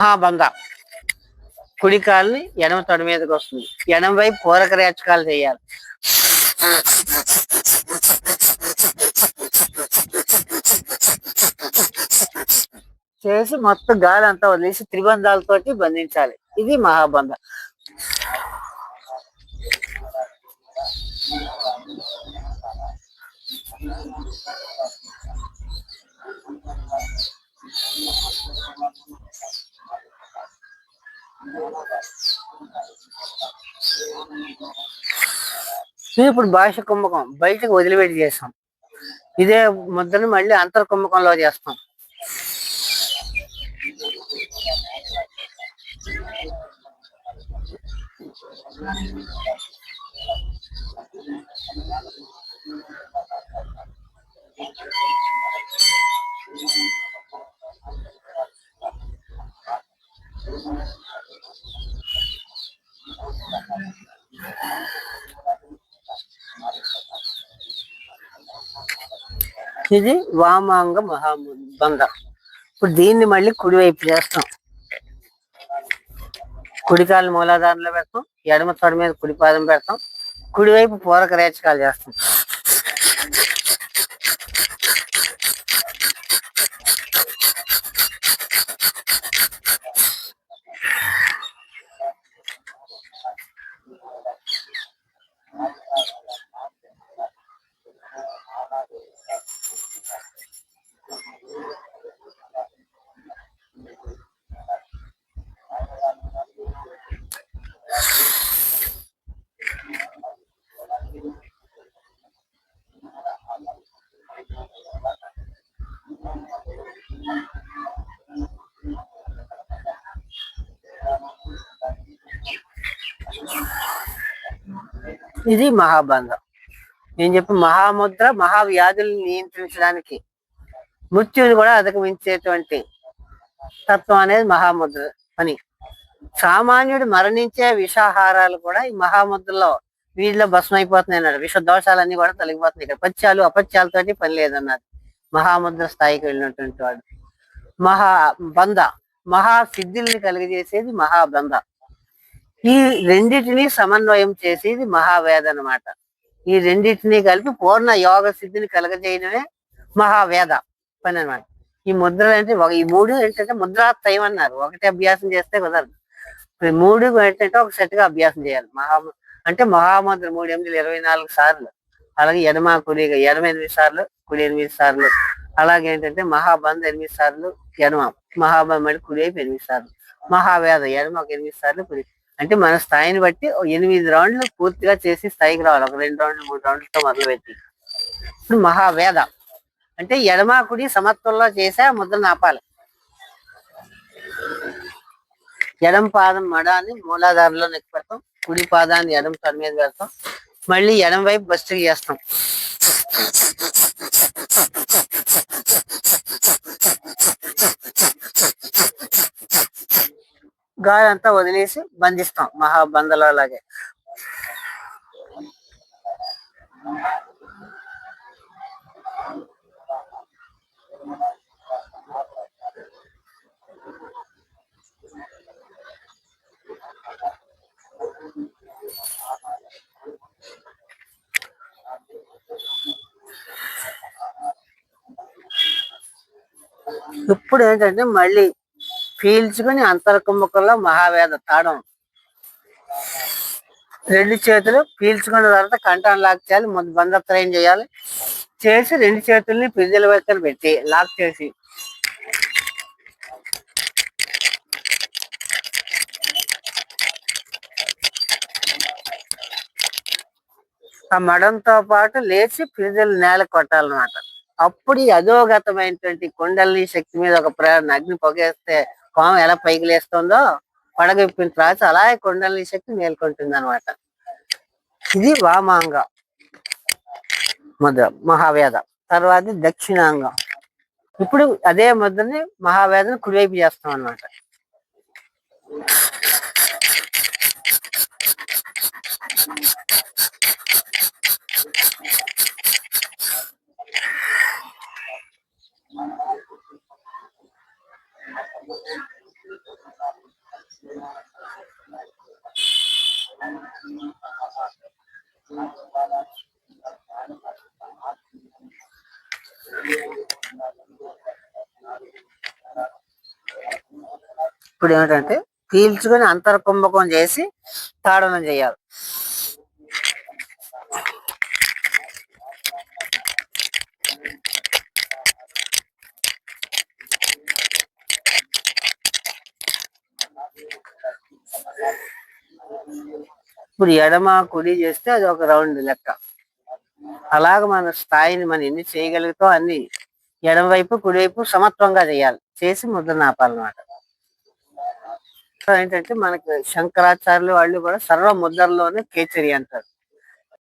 మహాబంధ. కుడి కాలుని ఎడమ తొడ మీదకి వస్తుంది. ఎడమ వైపు పూరక రేచకాలు చేయాలి. చేసి మొత్తం గాలి అంతా వదిలేసి త్రిబంధాలతోటి బంధించాలి. ఇది మహాబంధ. ఇప్పుడు భాష కుంభకం బయటకు వదిలిపెట్టి చేస్తాం. ఇదే ముద్రను మళ్ళీ అంతర్ కుంభకంలో చేస్తాం. ఇది వామాంగ మహాబంధ. ఇప్పుడు దీన్ని మళ్ళీ కుడివైపు చేస్తాం. కుడికాలు మూలాధారంలో పెడతాం. ఎడమ తొడ మీద కుడి పాదం పెడతాం. కుడివైపు పూరక రేచకాలు చేస్తాం. ఇది మహాబంధం. నేను చెప్పి మహాముద్ర మహావ్యాధుల్ని నియంత్రించడానికి, మృత్యుని కూడా అధిగమించేటువంటి తత్వం అనేది మహాముద్ర పని. సామాన్యుడు మరణించే విషాహారాలు కూడా ఈ మహాముద్రలో వీటిలో భస్మం అయిపోతున్నాయి అన్నాడు. విష దోషాలన్నీ కూడా తొలగిపోతున్నాయి. ఇక్కడ పత్యాలు అపత్యాలతోటి పని లేదన్నారు మహాముద్ర స్థాయికి వెళ్ళినటువంటి వాడు. మహాబంధ మహాసిద్ధుల్ని కలిగజేసేది మహాబంధ. ఈ రెండింటినీ సమన్వయం చేసేది మహావేద అన్నమాట. ఈ రెండింటినీ కలిపి పూర్ణ యోగ సిద్ధిని కలగజేయడమే మహావేద పని అనమాట. ఈ ముద్రలు అంటే ఈ మూడు ఏంటంటే ముద్రాత్రయం అన్నారు. ఒకటి అభ్యాసం చేస్తే కుదరదు. మూడు ఏంటంటే ఒక సెట్గా అభ్యాసం చేయాలి. అంటే మహాముద్ర 3 8 24 సార్లు, అలాగే ఎడమ కుడి ఎడమ 8 సార్లు, కుడి 8 సార్లు, అలాగే ఏంటంటే మహాబంధ 8 సార్లు ఎడమ, మహాబంధ మళ్ళీ కుడి వైపు 8 సార్లు, మహావేద ఎడమ ఒక 8 సార్లు కుడి. అంటే మన స్థాయిని బట్టి 8 రౌండ్లు పూర్తిగా చేసి స్థాయికి రావాలి. ఒక 2 రౌండ్లు 3 రౌండ్లతో మొదలుపెట్టి. ఇప్పుడు మహావేద అంటే ఎడమ కుడి సమత్వంలో చేసే ముద్రను ఆపాలి. ఎడమ పాదం మడాన్ని మూలాధారంలో నెక్కి పెడతాం. కుడి పాదాన్ని ఎడమ తొడ మీద పెడతాం. మళ్ళీ ఎడమ వైపు బస్ట్రిక్ చేస్తాం. గాలి అంతా వదిలేసి బంధిస్తాం మహాబంధలో అలాగే. ఇప్పుడు ఏంటంటే మళ్ళీ పీల్చుకుని అంతర్కుంభకంలో మహావేద తాడం. 2 చేతులు పీల్చుకున్న తర్వాత కంఠం లాక్ చేయాలి. ముందు బంధత్రయం చేయాలి. చేసి 2 చేతుల్ని పిల్లల వైపున పెట్టి లాక్ చేసి ఆ మడంతో పాటు లేచి పిల్లలు నేల కొట్టాలన్నమాట. అప్పుడు ఈ అధోగతమైనటువంటి కుండలిని శక్తి మీద ఒక ప్రేరణ, అగ్ని పొగేస్తే పాము ఎలా పైకి లేస్తుందో పడగొప్పిన తర్వాత అలాగే కుండలిని శక్తి మేల్కొంటుంది అనమాట. ఇది వామాంగ ముద్ర మహావేద. తర్వాత దక్షిణాంగం. ఇప్పుడు అదే ముద్రని మహావేదను కుడివైపు చేస్తాం అన్నమాట. ఇప్పుడు ఏమిటంటే పీల్చుకొని అంతర్కుంభకం చేసి తాడనం చేయాలి. ఇప్పుడు ఎడమ కుడి చేస్తే అది ఒక రౌండ్ లెక్క. అలాగ మన స్థాయిని మనం ఎన్ని చేయగలుగుతాం అన్ని ఎడమ వైపు కుడివైపు సమత్వంగా చేయాలి. చేసి ముద్ర నాపాలన్నమాట. ఏంటంటే మనకి శంకరాచార్యులు వాళ్ళు కూడా సర్వ ముద్రలోనే కేచరి అంటారు.